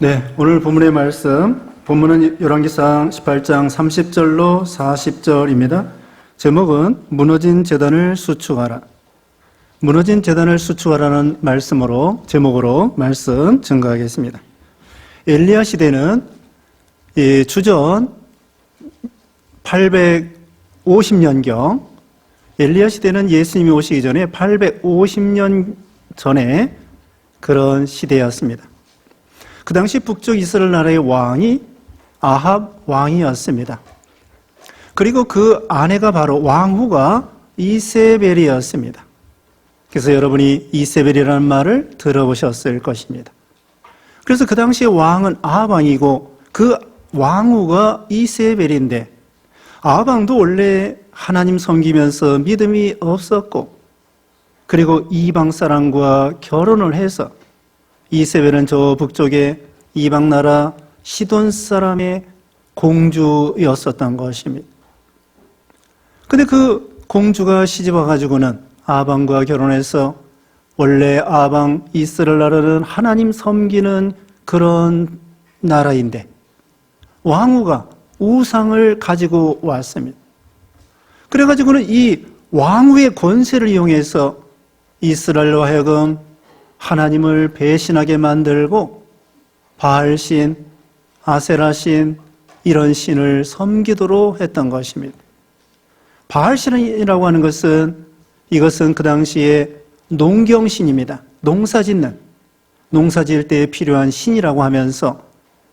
네, 오늘 본문의 말씀, 본문은 열왕기상 18장 30절로 40절입니다. 제목은 무너진 제단을 수축하라. 무너진 제단을 수축하라는 제목으로 말씀 증거하겠습니다. 엘리야 시대는 주전 850년경, 엘리야 시대는 예수님이 오시기 전에 850년 전에 그런 시대였습니다. 그 당시 북쪽 이스라엘 나라의 왕이 아합 왕이었습니다. 그리고 그 아내가 바로 왕후가 이세벨이었습니다. 그래서 여러분이 이세벨이라는 말을 들어보셨을 것입니다. 그래서 그 당시의 왕은 아합 왕이고 그 왕후가 이세벨인데, 아합 왕도 원래 하나님 섬기면서 믿음이 없었고, 그리고 이방 사람과 결혼을 해서, 이세벨은 저 북쪽의 이방 나라 시돈 사람의 공주였었던 것입니다. 근데 그 공주가 시집 와가지고는 아합 왕과 결혼해서, 원래 아합 왕 이스라엘 나라는 하나님 섬기는 그런 나라인데 왕후가 우상을 가지고 왔습니다. 그래가지고는 이 왕후의 권세를 이용해서 이스라엘로 하여금 하나님을 배신하게 만들고 바알신, 아세라신 이런 신을 섬기도록 했던 것입니다. 바알신이라고 하는 것은, 이것은 그 당시에 농경신입니다. 농사 지을 때에 필요한 신이라고 하면서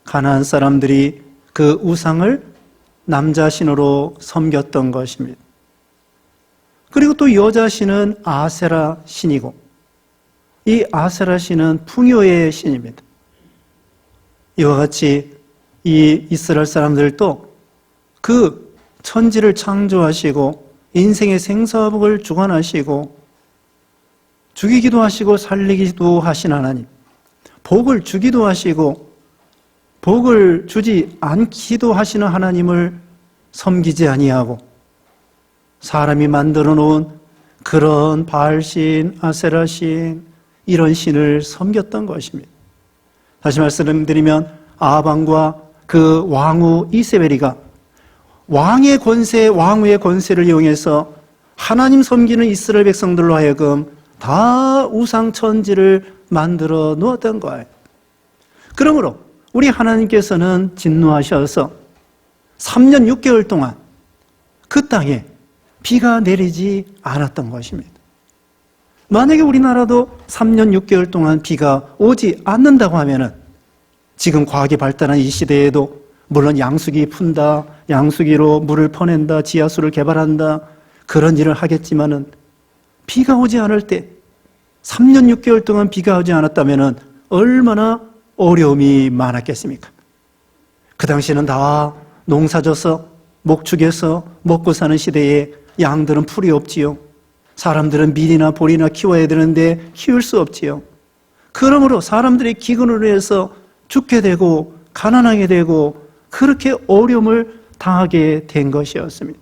가나안 사람들이 그 우상을 남자 신으로 섬겼던 것입니다. 그리고 또 여자 신은 아세라 신이고, 이 아세라 신은 풍요의 신입니다. 이와 같이 이 이스라엘 사람들도 그 천지를 창조하시고 인생의 생사복을 주관하시고 죽이기도 하시고 살리기도 하신 하나님, 복을 주기도 하시고 복을 주지 않기도 하시는 하나님을 섬기지 아니하고 사람이 만들어 놓은 그런 바알신, 아세라신 이런 신을 섬겼던 것입니다. 다시 말씀드리면 아합 왕과 그 왕후 이세벨이가 왕의 권세, 왕후의 권세를 이용해서 하나님 섬기는 이스라엘 백성들로 하여금 다 우상 천지를 만들어 놓았던 거예요. 그러므로 우리 하나님께서는 진노하셔서 3년 6개월 동안 그 땅에 비가 내리지 않았던 것입니다. 만약에 우리나라도 3년 6개월 동안 비가 오지 않는다고 하면은, 지금 과학이 발달한 이 시대에도 물론 양수기 푼다, 양수기로 물을 퍼낸다, 지하수를 개발한다, 그런 일을 하겠지만은 비가 오지 않을 때 3년 6개월 동안 비가 오지 않았다면은 얼마나 어려움이 많았겠습니까? 그 당시에는 다 농사져서 목축해서 먹고 사는 시대에 양들은 풀이 없지요. 사람들은 밀이나 보리나 키워야 되는데 키울 수 없지요. 그러므로 사람들이 기근으로 해서 죽게 되고 가난하게 되고 그렇게 어려움을 당하게 된 것이었습니다.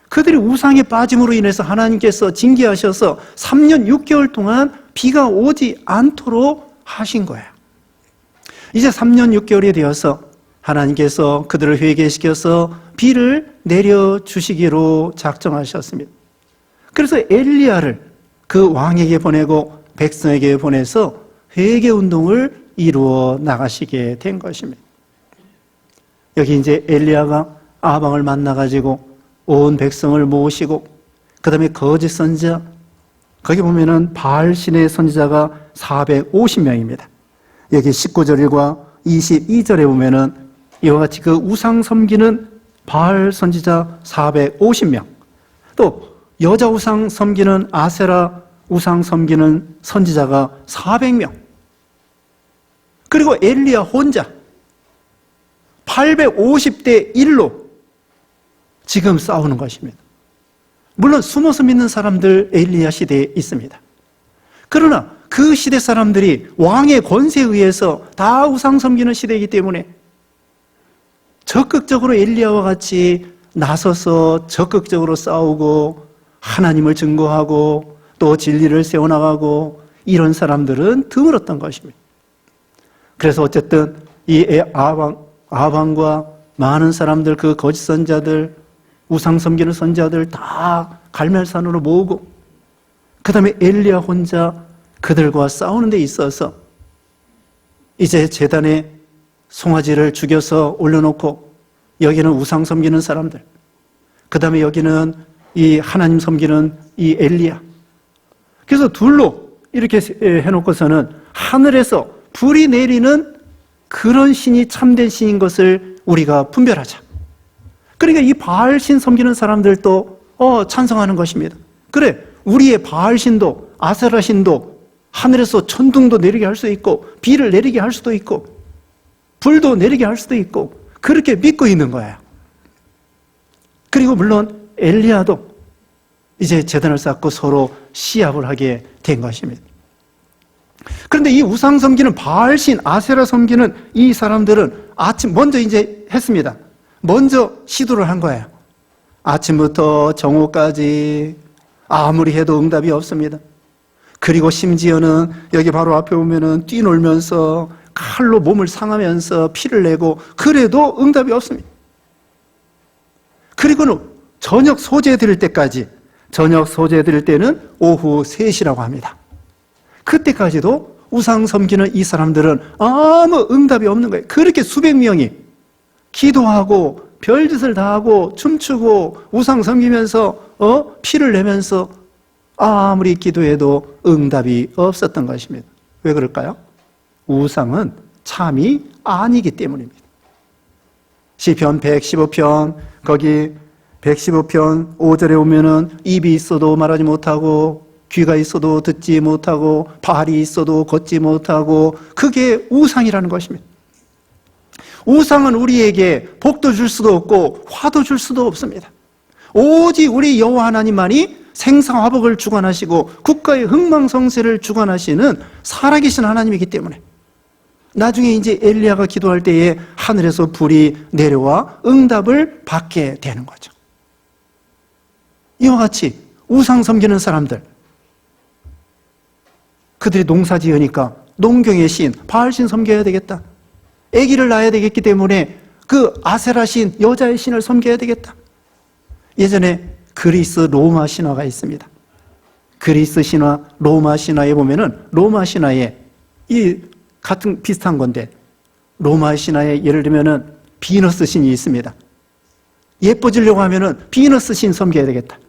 그들이 우상에 빠짐으로 인해서 하나님께서 징계하셔서 3년 6개월 동안 비가 오지 않도록 하신 거예요. 이제 3년 6개월이 되어서 하나님께서 그들을 회개시켜서 비를 내려주시기로 작정하셨습니다. 그래서 엘리야를 그 왕에게 보내고 백성에게 보내서 회개운동을 이루어 나가시게 된 것입니다. 여기 이제 엘리야가 아합 왕을 만나가지고 온 백성을 모으시고, 그 다음에 거짓 선지자, 거기 보면은 바알신의 선지자가 450명입니다. 여기 19절과 22절에 보면은 이와 같이 그 우상 섬기는 바알 선지자 450명, 또 여자 우상 섬기는 아세라 우상 섬기는 선지자가 400명, 그리고 엘리야 혼자 850대 1로 지금 싸우는 것입니다. 물론 숨어서 믿는 사람들 엘리야 시대에 있습니다. 그러나 그 시대 사람들이 왕의 권세에 의해서 다 우상 섬기는 시대이기 때문에 적극적으로 엘리야와 같이 나서서 적극적으로 싸우고 하나님을 증거하고 또 진리를 세워나가고 이런 사람들은 드물었던 것입니다. 그래서 어쨌든 이 아방과 많은 사람들, 그 거짓 선자들, 우상 섬기는 선자들 다 갈멜산으로 모으고, 그 다음에 엘리야 혼자 그들과 싸우는 데 있어서 이제 제단에 송아지를 죽여서 올려놓고, 여기는 우상 섬기는 사람들, 그 다음에 여기는 이 하나님 섬기는 이 엘리야. 그래서 둘로 이렇게 해놓고서는 하늘에서 불이 내리는 그런 신이 참된 신인 것을 우리가 분별하자. 그러니까 이 바알신 섬기는 사람들도 찬성하는 것입니다. 그래, 우리의 바알신도 아세라신도 하늘에서 천둥도 내리게 할 수 있고, 비를 내리게 할 수도 있고, 불도 내리게 할 수도 있고, 그렇게 믿고 있는 거예요. 그리고 물론 엘리야도 이제 제단을 쌓고 서로 시합을 하게 된 것입니다. 그런데 이 우상 섬기는 바알신, 아세라 섬기는 이 사람들은 먼저 이제 했습니다. 먼저 시도를 한 거예요. 아침부터 정오까지 아무리 해도 응답이 없습니다. 그리고 심지어는 여기 바로 앞에 보면은 뛰놀면서 칼로 몸을 상하면서 피를 내고, 그래도 응답이 없습니다. 그리고는 저녁 소재 드릴 때까지, 저녁 소재 드릴 때는 오후 3시라고 합니다. 그때까지도 우상 섬기는 이 사람들은 아무 응답이 없는 거예요. 그렇게 수백 명이 기도하고 별짓을 다 하고 춤추고 우상 섬기면서 피를 내면서 아무리 기도해도 응답이 없었던 것입니다. 왜 그럴까요? 우상은 참이 아니기 때문입니다. 시편 115편, 거기 115편 5절에 오면은 입이 있어도 말하지 못하고, 귀가 있어도 듣지 못하고, 발이 있어도 걷지 못하고, 그게 우상이라는 것입니다. 우상은 우리에게 복도 줄 수도 없고 화도 줄 수도 없습니다. 오직 우리 여호와 하나님만이 생사화복을 주관하시고 국가의 흥망성쇠를 주관하시는 살아계신 하나님이기 때문에, 나중에 이제 엘리야가 기도할 때에 하늘에서 불이 내려와 응답을 받게 되는 거죠. 이와 같이 우상 섬기는 사람들, 그들이 농사 지으니까 농경의 신, 바알신 섬겨야 되겠다. 아기를 낳아야 되겠기 때문에 그 아세라 신, 여자의 신을 섬겨야 되겠다. 예전에 그리스 로마 신화가 있습니다. 그리스 신화, 로마 신화에 보면은 로마 신화에 이 같은 비슷한 건데, 로마 신화에 예를 들면은 비너스 신이 있습니다. 예뻐지려고 하면은 비너스 신 섬겨야 되겠다.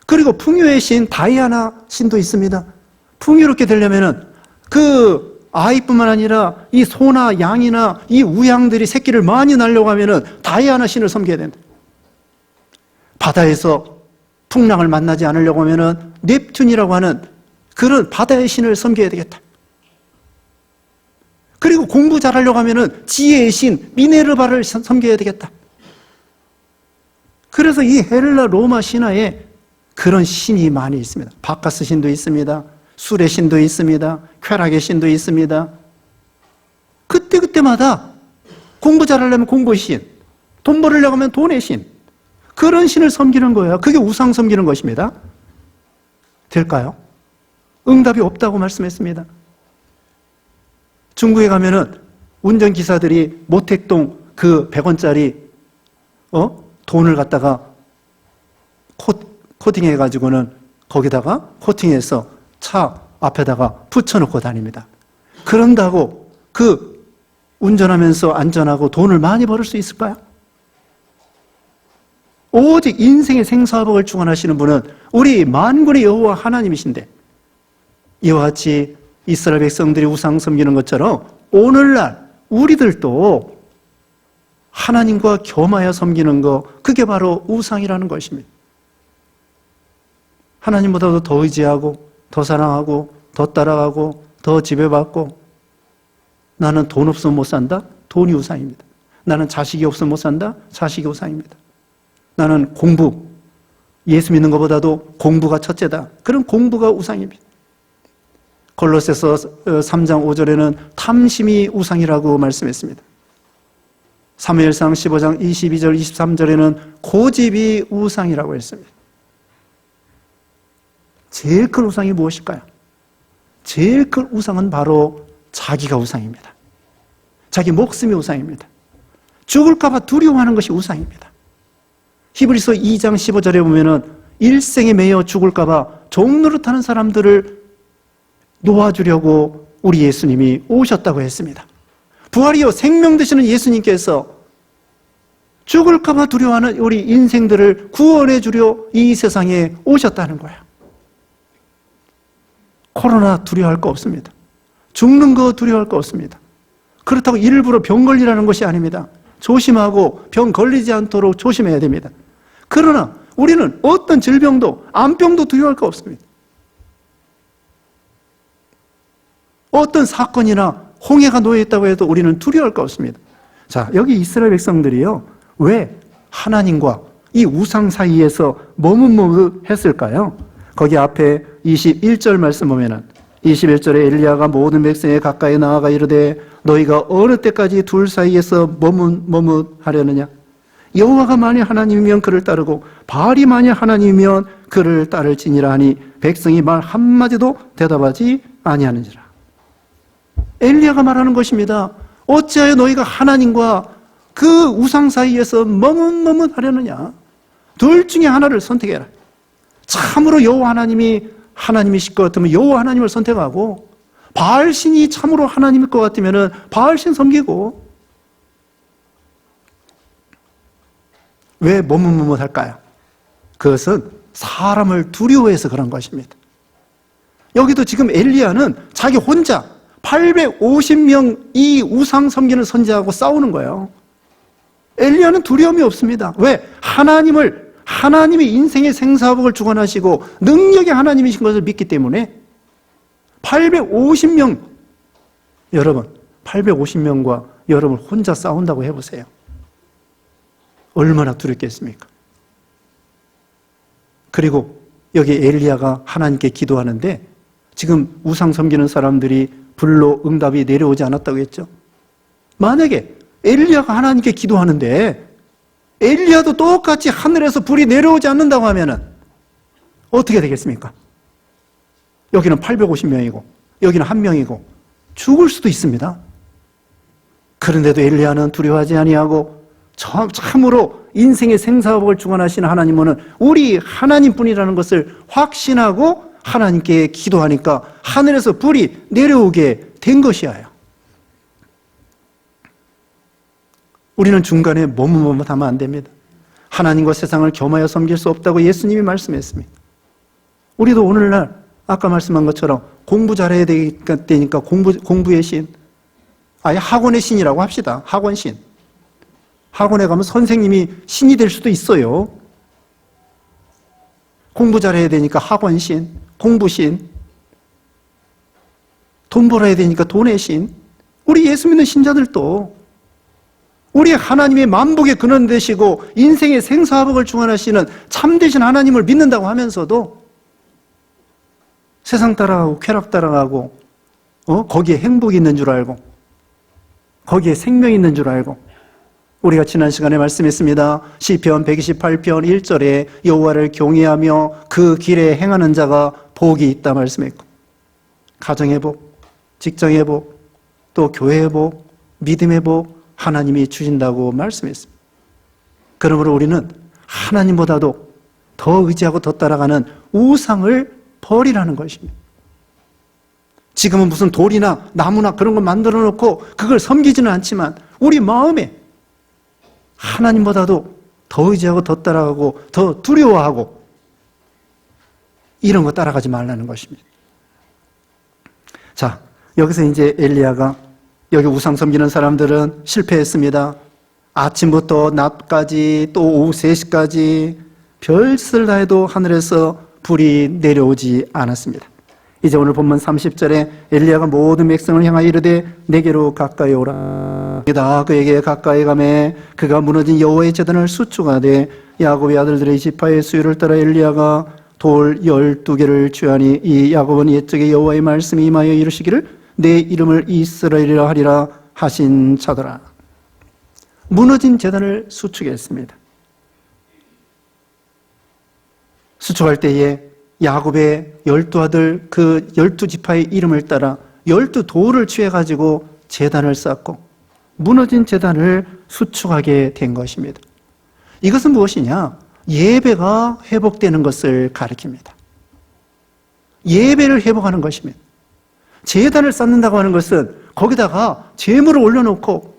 그리고 풍요의 신 다이아나 신도 있습니다. 풍요롭게 되려면은 그 아이뿐만 아니라 이 소나 양이나 이 우양들이 새끼를 많이 낳으려고 하면은 다이아나 신을 섬겨야 된다. 바다에서 풍랑을 만나지 않으려고 하면은 넵튠이라고 하는 그런 바다의 신을 섬겨야 되겠다. 그리고 공부 잘하려고 하면은 지혜의 신 미네르바를 섬겨야 되겠다. 그래서 이 헬라 로마 신화에 그런 신이 많이 있습니다. 바카스 신도 있습니다. 술의 신도 있습니다. 쾌락의 신도 있습니다. 그때마다 공부 잘하려면 공부의 신, 돈 벌으려고 하면 돈의 신, 그런 신을 섬기는 거예요. 그게 우상 섬기는 것입니다. 될까요? 응답이 없다고 말씀했습니다. 중국에 가면은 운전기사들이 모택동 그 100원짜리 돈을 갖다가 코팅해가지고는 거기다가 코팅해서 차 앞에다가 붙여놓고 다닙니다. 그런다고 그 운전하면서 안전하고 돈을 많이 벌을 수 있을까요? 오직 인생의 생사화복을 주관하시는 분은 우리 만군의 여호와 하나님이신데, 이와 같이 이스라엘 백성들이 우상 섬기는 것처럼 오늘날 우리들도 하나님과 겸하여 섬기는 것, 그게 바로 우상이라는 것입니다. 하나님보다도 더 의지하고 더 사랑하고 더 따라가고 더 지배받고, 나는 돈 없으면 못 산다? 돈이 우상입니다. 나는 자식이 없으면 못 산다? 자식이 우상입니다. 나는 공부, 예수 믿는 것보다도 공부가 첫째다. 그런 공부가 우상입니다. 골로새서 3장 5절에는 탐심이 우상이라고 말씀했습니다. 사무엘상 15장 22절 23절에는 고집이 우상이라고 했습니다. 제일 큰 우상이 무엇일까요? 제일 큰 우상은 바로 자기가 우상입니다. 자기 목숨이 우상입니다. 죽을까 봐 두려워하는 것이 우상입니다. 히브리서 2장 15절에 보면은 일생에 매여 죽을까 봐 종노릇하는 사람들을 놓아주려고 우리 예수님이 오셨다고 했습니다. 부활이요 생명 되시는 예수님께서 죽을까 봐 두려워하는 우리 인생들을 구원해 주려 이 세상에 오셨다는 거예요. 코로나 두려워할 거 없습니다. 죽는 거 두려워할 거 없습니다. 그렇다고 일부러 병 걸리라는 것이 아닙니다. 조심하고 병 걸리지 않도록 조심해야 됩니다. 그러나 우리는 어떤 질병도 암병도 두려워할 거 없습니다. 어떤 사건이나 홍해가 놓여있다고 해도 우리는 두려워할 거 없습니다. 자, 여기 이스라엘 백성들이요, 왜 하나님과 이 우상 사이에서 머뭇머뭇했을까요? 거기 앞에 21절 말씀 보면은 21절에 엘리야가 모든 백성에 가까이 나아가 이르되 너희가 어느 때까지 둘 사이에서 머뭇머뭇하려느냐? 여호와가 만일 하나님이면 그를 따르고 바알이 만일 하나님이면 그를 따를지니라 하니 백성이 말 한마디도 대답하지 아니하는지라. 엘리야가 말하는 것입니다. 어찌하여 너희가 하나님과 그 우상 사이에서 머뭇머뭇하려느냐? 둘 중에 하나를 선택해라. 참으로 여호와 하나님이 하나님이실 것 같으면 여호와 하나님을 선택하고, 바알신이 참으로 하나님일 것 같으면 바알신 섬기고. 왜 머뭇머뭇할까요? 그것은 사람을 두려워해서 그런 것입니다. 여기도 지금 엘리야는 자기 혼자 850명 이 우상 섬기는 선지자하고 싸우는 거예요. 엘리야는 두려움이 없습니다. 왜? 하나님이 인생의 생사복을 주관하시고 능력의 하나님이신 것을 믿기 때문에 850명, 여러분 850명과 여러분 혼자 싸운다고 해보세요. 얼마나 두렵겠습니까? 그리고 여기 엘리야가 하나님께 기도하는데 지금 우상 섬기는 사람들이 불로 응답이 내려오지 않았다고 했죠. 만약에 엘리야가 하나님께 기도하는데 엘리야도 똑같이 하늘에서 불이 내려오지 않는다고 하면은 어떻게 되겠습니까? 여기는 850명이고 여기는 1명이고 죽을 수도 있습니다. 그런데도 엘리야는 두려워하지 아니하고 참으로 인생의 생사복을 주관하시는 하나님은 우리 하나님뿐이라는 것을 확신하고 하나님께 기도하니까 하늘에서 불이 내려오게 된 것이에요. 우리는 중간에 머뭇머뭇하면 안 됩니다. 하나님과 세상을 겸하여 섬길 수 없다고 예수님이 말씀했습니다. 우리도 오늘날 아까 말씀한 것처럼 공부 잘해야 되니까 공부의 신, 아예 학원의 신이라고 합시다. 학원신. 학원에 가면 선생님이 신이 될 수도 있어요. 공부 잘해야 되니까 학원신, 공부신, 돈 벌어야 되니까 돈의 신. 우리 예수 믿는 신자들도 우리 하나님의 만복의 근원 되시고 인생의 생사복을 주관하시는 참되신 하나님을 믿는다고 하면서도 세상 따라가고 쾌락 따라가고 거기에 행복이 있는 줄 알고 거기에 생명이 있는 줄 알고, 우리가 지난 시간에 말씀했습니다. 시편 128편 1절에 여호와를 경외하며 그 길에 행하는 자가 복이 있다 말씀했고, 가정의 복, 직장의 복, 또 교회의 복, 믿음의 복 하나님이 주신다고 말씀했습니다. 그러므로 우리는 하나님보다도 더 의지하고 더 따라가는 우상을 버리라는 것입니다. 지금은 무슨 돌이나 나무나 그런 걸 만들어 놓고 그걸 섬기지는 않지만 우리 마음에 하나님보다도 더 의지하고 더 따라가고 더 두려워하고 이런 거 따라가지 말라는 것입니다. 자, 여기서 이제 엘리야가 여기 우상 섬기는 사람들은 실패했습니다. 아침부터 낮까지 또 오후 3시까지 별을 다 해도 하늘에서 불이 내려오지 않았습니다. 이제 오늘 본문 30절에 엘리야가 모든 백성을 향하여 이르되 내게로 가까이 오라. 그에게 가까이 가매 그가 무너진 여호와의 제단을 수축하되 야곱의 아들들의 지파의 수요를 따라 엘리야가 돌 12개를 취하니 이 야곱은 옛적에 여호와의 말씀이 임하여 이르시기를 내 이름을 이스라엘이라 하리라 하신 자더라. 무너진 제단을 수축했습니다. 수축할 때에 야곱의 12 아들 그 12지파의 이름을 따라 12돌을 취해가지고 제단을 쌓고 무너진 제단을 수축하게 된 것입니다. 이것은 무엇이냐? 예배가 회복되는 것을 가리킵니다. 예배를 회복하는 것입니다. 제단을 쌓는다고 하는 것은 거기다가 제물을 올려놓고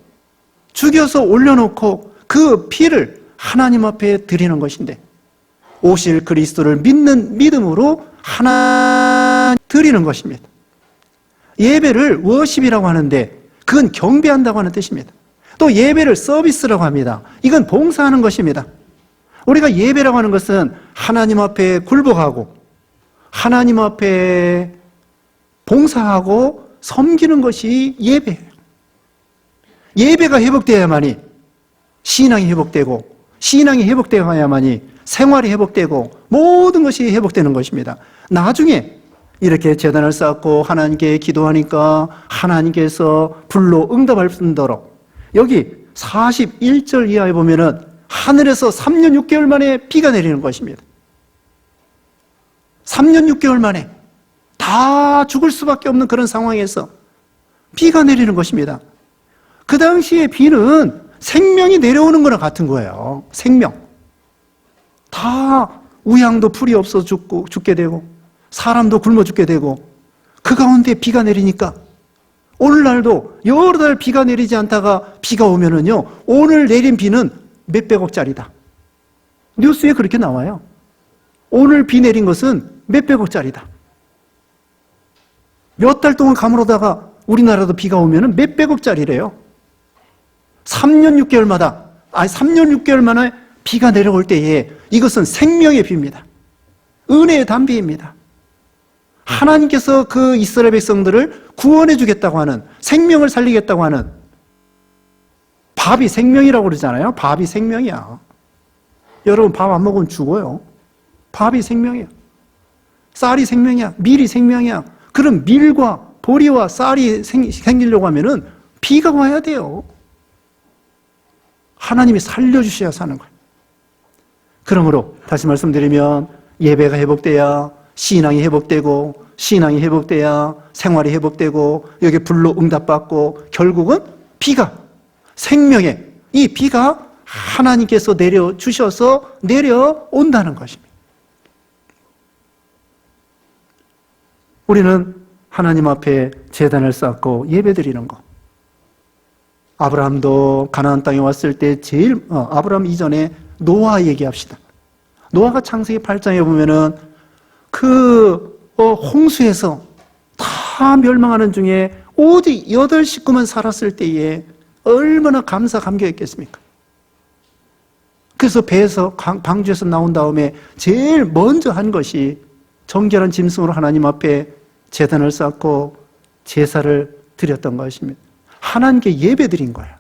죽여서 올려놓고 그 피를 하나님 앞에 드리는 것인데, 오실 그리스도를 믿는 믿음으로 하나님 드리는 것입니다. 예배를 워십이라고 하는데 그건 경배한다고 하는 뜻입니다. 또 예배를 서비스라고 합니다. 이건 봉사하는 것입니다. 우리가 예배라고 하는 것은 하나님 앞에 굴복하고 하나님 앞에 봉사하고 섬기는 것이 예배예요. 예배가 회복되어야만이 신앙이 회복되고, 신앙이 회복되어야만이 생활이 회복되고 모든 것이 회복되는 것입니다. 나중에 이렇게 제단을 쌓고 하나님께 기도하니까 하나님께서 불로 응답할 수 있도록, 여기 41절 이하에 보면은 하늘에서 3년 6개월 만에 비가 내리는 것입니다. 3년 6개월 만에 다 죽을 수밖에 없는 그런 상황에서 비가 내리는 것입니다. 그 당시에 비는 생명이 내려오는 거랑 같은 거예요. 생명. 다 우양도 풀이 없어 죽게 되고 사람도 굶어 죽게 되고, 그 가운데 비가 내리니까 오늘날도 여러 달 비가 내리지 않다가 비가 오면은요, 오늘 내린 비는 몇백억짜리다. 뉴스에 그렇게 나와요. 오늘 비 내린 것은 몇백억짜리다. 몇 달 동안 가물어다가 우리나라도 비가 오면은 몇백억짜리래요. 3년 6개월 만에 비가 내려올 때에 이것은 생명의 비입니다. 은혜의 담비입니다. 하나님께서 그 이스라엘 백성들을 구원해 주겠다고 하는, 생명을 살리겠다고 하는, 밥이 생명이라고 그러잖아요. 밥이 생명이야. 여러분, 밥 안 먹으면 죽어요. 밥이 생명이야. 쌀이 생명이야. 밀이 생명이야. 그럼 밀과 보리와 쌀이 생기려고 하면은 비가 와야 돼요. 하나님이 살려주셔야 사는 거예요. 그러므로 다시 말씀드리면 예배가 회복돼야 신앙이 회복되고, 신앙이 회복돼야 생활이 회복되고, 여기 불로 응답받고, 결국은 비가, 생명의 이 비가 하나님께서 내려주셔서 내려온다는 것입니다. 우리는 하나님 앞에 제단을 쌓고 예배드리는 것. 아브라함도 가나안 땅에 왔을 때 아브라함 이전에 노아 얘기합시다. 노아가 창세기 8장에 보면은 홍수에서 다 멸망하는 중에 오직 8 식구만 살았을 때에 얼마나 감격했겠습니까? 그래서 배에서, 방주에서 나온 다음에 제일 먼저 한 것이 정결한 짐승으로 하나님 앞에 제단을 쌓고 제사를 드렸던 것입니다. 하나님께 예배드린 거예요.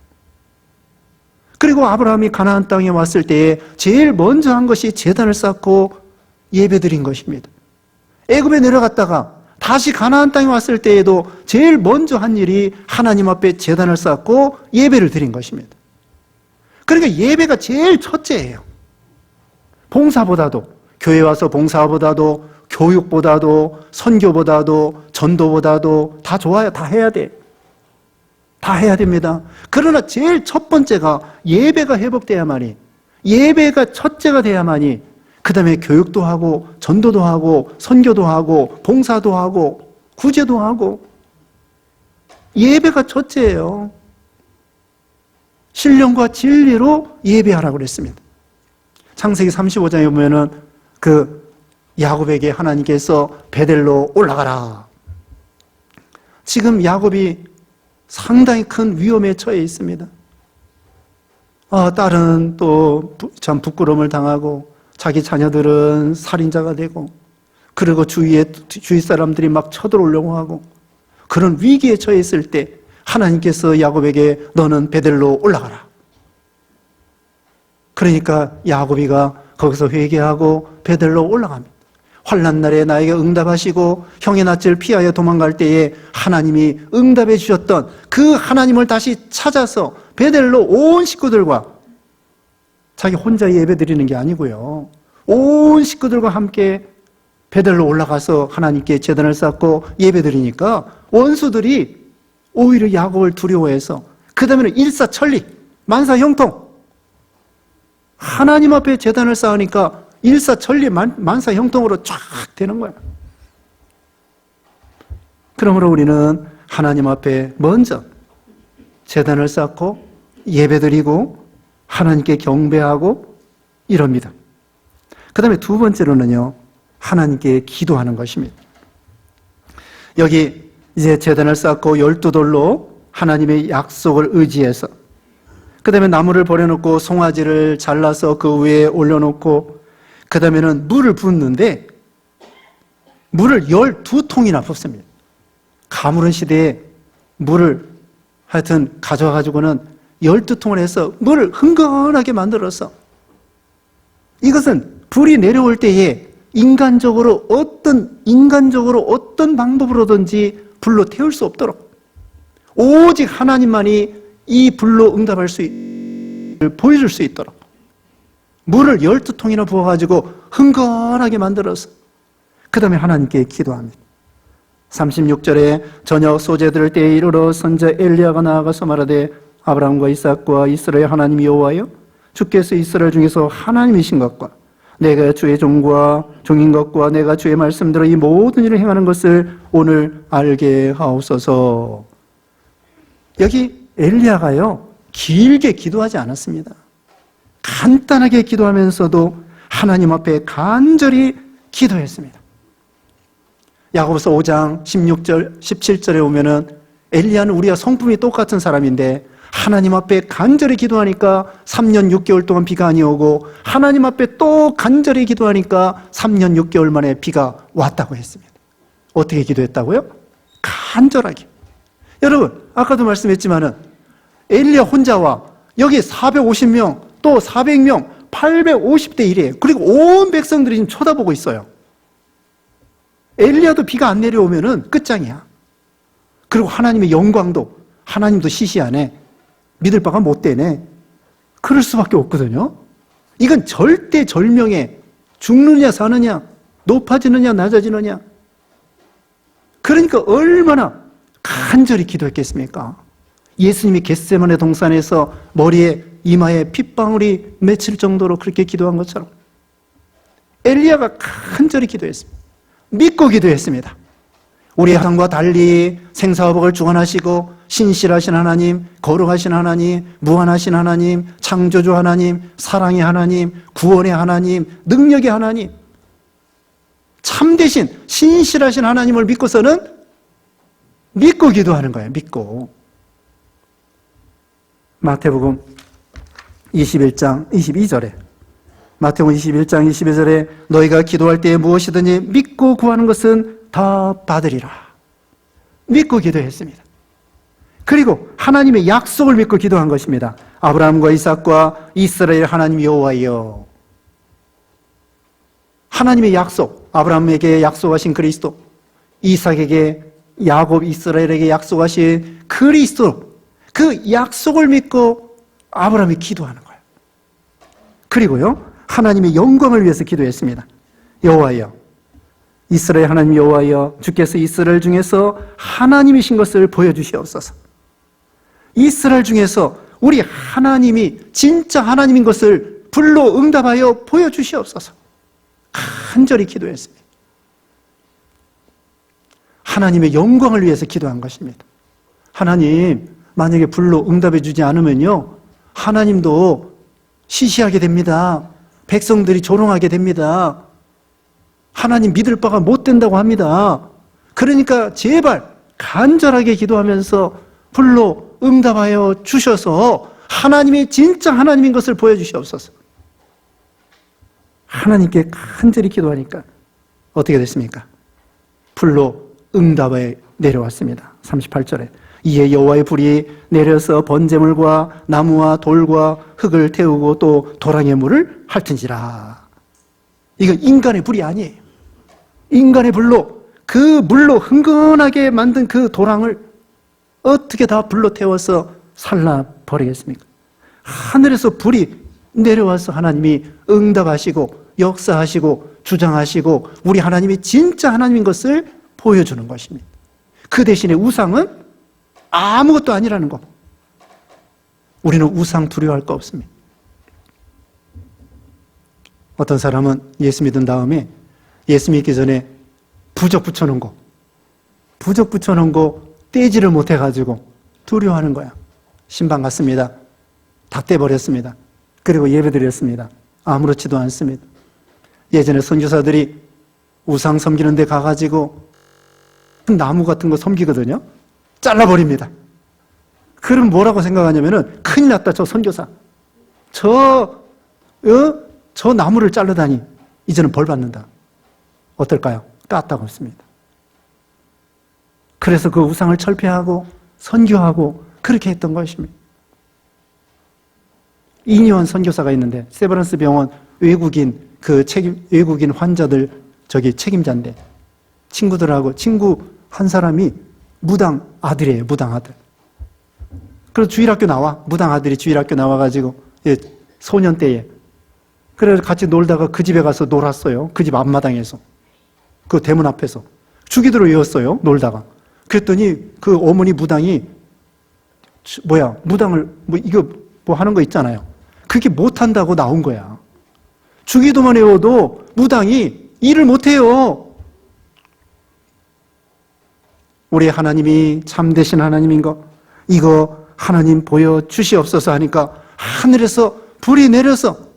그리고 아브라함이 가나안 땅에 왔을 때에 제일 먼저 한 것이 제단을 쌓고 예배드린 것입니다. 애굽에 내려갔다가 다시 가나안 땅에 왔을 때에도 제일 먼저 한 일이 하나님 앞에 제단을 쌓고 예배를 드린 것입니다. 그러니까 예배가 제일 첫째예요. 봉사보다도, 교회 와서 봉사보다도, 교육보다도, 선교보다도, 전도보다도 다 좋아요. 다 해야 돼. 다 해야 됩니다. 그러나 제일 첫 번째가 예배가 회복돼야만이, 예배가 첫째가 돼야만이 그 다음에 교육도 하고 전도도 하고 선교도 하고 봉사도 하고 구제도 하고, 예배가 첫째예요. 신령과 진리로 예배하라고 그랬습니다. 창세기 35장에 보면은 야곱에게 하나님께서 베델로 올라가라. 지금 야곱이 상당히 큰 위험에 처해 있습니다. 딸은 또 참 부끄러움을 당하고, 자기 자녀들은 살인자가 되고, 그리고 주위 사람들이 막 쳐들어오려고 하고, 그런 위기에 처해 있을 때 하나님께서 야곱에게 너는 베델로 올라가라. 그러니까 야곱이가 거기서 회개하고 베델로 올라갑니다. 환난 날에 나에게 응답하시고 형의 낯을 피하여 도망갈 때에 하나님이 응답해 주셨던 그 하나님을 다시 찾아서 베델로 온 식구들과, 자기 혼자 예배 드리는 게 아니고요, 온 식구들과 함께 베델로 올라가서 하나님께 제단을 쌓고 예배드리니까 원수들이 오히려 야곱을 두려워해서 그 다음에는 일사천리, 만사형통. 하나님 앞에 제단을 쌓으니까 일사천리, 만사형통으로 쫙 되는 거야. 그러므로 우리는 하나님 앞에 먼저 제단을 쌓고 예배드리고 하나님께 경배하고 이럽니다. 그 다음에 두 번째로는요, 하나님께 기도하는 것입니다. 여기 이제 제단을 쌓고 12돌로 하나님의 약속을 의지해서, 그 다음에 나무를 버려놓고 송아지를 잘라서 그 위에 올려놓고, 그 다음에는 물을 붓는데 물을 12통이나 붓습니다. 가물은 시대에 물을 하여튼 가져와가지고는 12통을 해서 물을 흥건하게 만들어서, 이것은 불이 내려올 때에 인간적으로 어떤 방법으로든지 불로 태울 수 없도록 오직 하나님만이 이 불로 응답할 수 보여줄 수 있도록 물을 12통이나 부어가지고 흥건하게 만들어서 그 다음에 하나님께 기도합니다. 36절에 저녁 소재 들을 때에 이르러 선자 엘리야가 나아가서 말하되 아브라함과 이삭과 이스라엘 하나님 여호와여, 주께서 이스라엘 중에서 하나님이신 것과 내가 주의 종인 것과 내가 주의 말씀대로 이 모든 일을 행하는 것을 오늘 알게 하옵소서. 여기 엘리야가요, 길게 기도하지 않았습니다. 간단하게 기도하면서도 하나님 앞에 간절히 기도했습니다. 야고보서 5장 16절, 17절에 오면은 엘리야는 우리와 성품이 똑같은 사람인데 하나님 앞에 간절히 기도하니까 3년 6개월 동안 비가 아니 오고, 하나님 앞에 또 간절히 기도하니까 3년 6개월 만에 비가 왔다고 했습니다. 어떻게 기도했다고요? 간절하게. 여러분, 아까도 말씀했지만은 엘리야 혼자와 여기 450명, 또 400명, 850대 1이에요. 그리고 온 백성들이 지금 쳐다보고 있어요. 엘리야도 비가 안 내려오면은 끝장이야. 그리고 하나님의 영광도, 하나님도 시시하네, 믿을 바가 못 되네, 그럴 수밖에 없거든요. 이건 절대절명에 죽느냐 사느냐, 높아지느냐 낮아지느냐. 그러니까 얼마나 간절히 기도했겠습니까? 예수님이 겟세마네 동산에서 머리에 이마에 핏방울이 맺힐 정도로 그렇게 기도한 것처럼 엘리야가 간절히 기도했습니다. 믿고 기도했습니다. 우리 하나님과 달리 생사화복을 주관하시고 신실하신 하나님, 거룩하신 하나님, 무한하신 하나님, 창조주 하나님, 사랑의 하나님, 구원의 하나님, 능력의 하나님, 참되신 신실하신 하나님을 믿고서는 믿고 기도하는 거예요. 믿고. 마태복음 21장 22절에 마태복음 21장 22절에 너희가 기도할 때에 무엇이든지 믿고 구하는 것은 다 받으리라. 믿고 기도했습니다. 그리고 하나님의 약속을 믿고 기도한 것입니다. 아브라함과 이삭과 이스라엘 하나님 여호와여. 하나님의 약속, 아브라함에게 약속하신 그리스도, 이삭에게, 야곱, 이스라엘에게 약속하신 그리스도, 그 약속을 믿고 아브라함이 기도하는 거예요. 그리고요, 하나님의 영광을 위해서 기도했습니다. 여호와여, 이스라엘 하나님 여호와여, 주께서 이스라엘 중에서 하나님이신 것을 보여주시옵소서. 이스라엘 중에서 우리 하나님이 진짜 하나님인 것을 불로 응답하여 보여주시옵소서. 간절히 기도했습니다. 하나님의 영광을 위해서 기도한 것입니다. 하나님, 만약에 불로 응답해 주지 않으면요, 하나님도 시시하게 됩니다. 백성들이 조롱하게 됩니다. 하나님 믿을 바가 못 된다고 합니다. 그러니까 제발 간절하게 기도하면서 불로 응답하여 주셔서 하나님이 진짜 하나님인 것을 보여주시옵소서. 하나님께 간절히 기도하니까 어떻게 됐습니까? 불로 응답에 내려왔습니다. 38절에 이에 여호와의 불이 내려서 번제물과 나무와 돌과 흙을 태우고 또 도랑의 물을 핥은지라. 이건 인간의 불이 아니에요. 인간의 불로, 그 물로 흥건하게 만든 그 도랑을 어떻게 다 불로 태워서 살라버리겠습니까? 하늘에서 불이 내려와서 하나님이 응답하시고 역사하시고 주장하시고 우리 하나님이 진짜 하나님인 것을 보여주는 것입니다. 그 대신에 우상은 아무것도 아니라는 것. 우리는 우상 두려워할 거 없습니다. 어떤 사람은 예수 믿은 다음에 예수 믿기 전에 부적 붙여놓은 거 떼지를 못해가지고 두려워하는 거야. 신방 갔습니다. 다 떼버렸습니다. 그리고 예배드렸습니다. 아무렇지도 않습니다. 예전에 선교사들이 우상 섬기는 데 가가지고 나무 같은 거 섬기거든요. 잘라버립니다. 그럼 뭐라고 생각하냐면은 큰일 났다, 저 선교사. 저 나무를 자르다니 이제는 벌 받는다. 어떨까요? 까딱없습니다. 그래서 그 우상을 철폐하고 선교하고 그렇게 했던 것입니다. 이니원 선교사가 있는데 세브란스 병원 외국인 환자들 책임자인데 친구 한 사람이 무당 아들이에요. 무당 아들. 그래서 주일학교 나와. 무당 아들이 주일학교 나와가지고 소년 때에 그래서 같이 놀다가 그 집에 가서 놀았어요. 그 집 앞마당에서 그 대문 앞에서 주기도를 외웠어요. 놀다가. 그랬더니 그 어머니 무당이 무당을 이거 하는 거 있잖아요. 그게 못한다고 나온 거야. 주기도만 외워도 무당이 일을 못해요. 우리 하나님이 참되신 하나님인 거 이거 하나님 보여주시옵소서 하니까 하늘에서 불이 내려서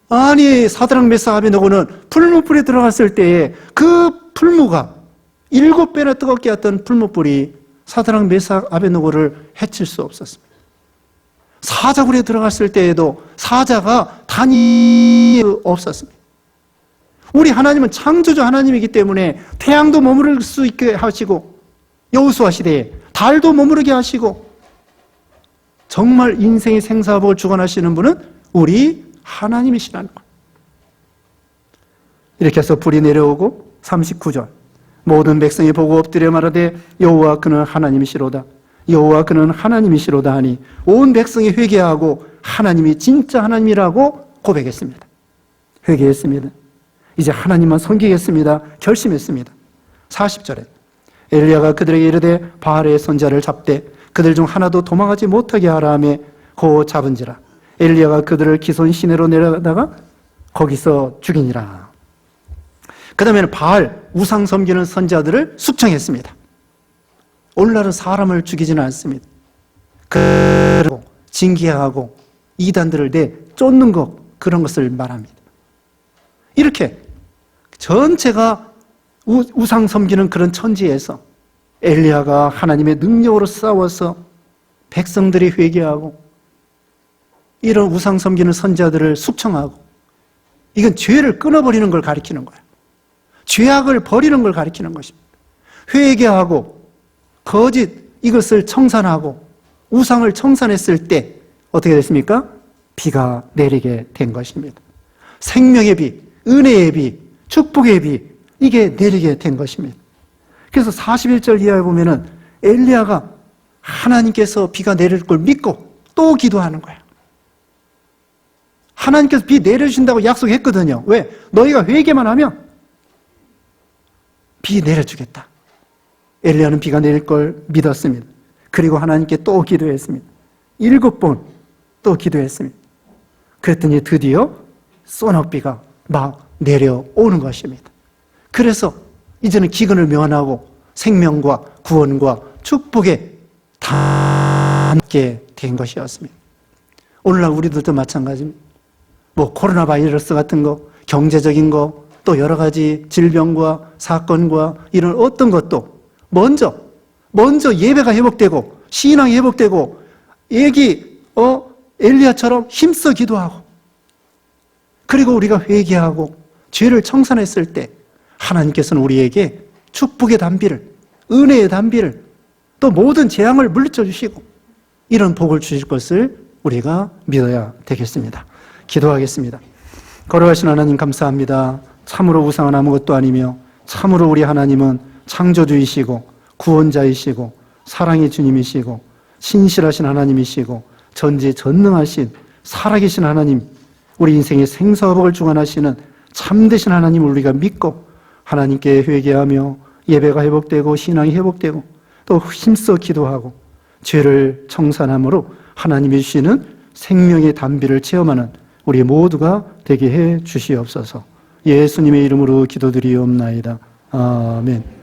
아니 사드락 메삭 아벤노고는 풀무불에 들어갔을 때에 그 풀무가 7배나 뜨겁게 했던 풀무불이 사드락 메삭 아벤노고를 해칠 수 없었습니다. 사자굴에 들어갔을 때에도 사자가 단이 없었습니다. 우리 하나님은 창조주 하나님이기 때문에 태양도 머무를 수 있게 하시고 여호수아 시대에 달도 머무르게 하시고 정말 인생의 생사복을 주관하시는 분은 우리 하나님이시라는 것. 이렇게 해서 불이 내려오고 39절 모든 백성이 보고 엎드려 말하되 여호와 그는 하나님이시로다. 여호와 그는 하나님이시로다 하니 온 백성이 회개하고 하나님이 진짜 하나님이라고 고백했습니다. 회개했습니다. 이제 하나님만 섬기겠습니다. 결심했습니다. 40절에 엘리야가 그들에게 이르되 바알의 선자를 잡되 그들 중 하나도 도망하지 못하게 하라 하며 고 잡은지라. 엘리야가 그들을 기손 시내로 내려다가 거기서 죽이니라. 그 다음에는 바알 우상 섬기는 선자들을 숙청했습니다. 오늘날은 사람을 죽이지는 않습니다. 그리고 징계하고 이단들을 쫓는 것 그런 것을 말합니다. 이렇게 전체가 우상 섬기는 그런 천지에서 엘리야가 하나님의 능력으로 싸워서 백성들이 회개하고 이런 우상 섬기는 선자들을 숙청하고 이건 죄를 끊어버리는 걸 가리키는 거예요. 죄악을 버리는 걸 가리키는 것입니다. 회개하고 거짓 이것을 청산하고 우상을 청산했을 때 어떻게 됐습니까? 비가 내리게 된 것입니다. 생명의 비, 은혜의 비, 축복의 비 이게 내리게 된 것입니다. 그래서 41절 이하에 보면은 엘리야가 하나님께서 비가 내릴 걸 믿고 또 기도하는 거예요. 하나님께서 비 내려주신다고 약속했거든요. 왜? 너희가 회개만 하면 비 내려주겠다. 엘리야는 비가 내릴 걸 믿었습니다. 그리고 하나님께 또 기도했습니다. 7번 또 기도했습니다. 그랬더니 드디어 소낙비가 막 내려오는 것입니다. 그래서 이제는 기근을 면하고 생명과 구원과 축복에 다 함께 된 것이었습니다. 오늘날 우리들도 마찬가지입니다. 코로나 바이러스 같은 거, 경제적인 거, 또 여러 가지 질병과 사건과 이런 어떤 것도 먼저 예배가 회복되고 신앙이 회복되고 엘리야처럼 힘써 기도하고 그리고 우리가 회개하고 죄를 청산했을 때 하나님께서는 우리에게 축복의 단비를 은혜의 단비를 또 모든 재앙을 물리쳐 주시고 이런 복을 주실 것을 우리가 믿어야 되겠습니다. 기도하겠습니다. 거룩하신 하나님 감사합니다. 참으로 우상은 아무것도 아니며 참으로 우리 하나님은 창조주이시고 구원자이시고 사랑의 주님이시고 신실하신 하나님이시고 전지전능하신 살아계신 하나님, 우리 인생의 생사복을 주관하시는 참되신 하나님을 우리가 믿고 하나님께 회개하며 예배가 회복되고 신앙이 회복되고 또 힘써 기도하고 죄를 청산함으로 하나님이 주시는 생명의 단비를 체험하는 우리 모두가 되게 해 주시옵소서. 예수님의 이름으로 기도드리옵나이다. 아멘.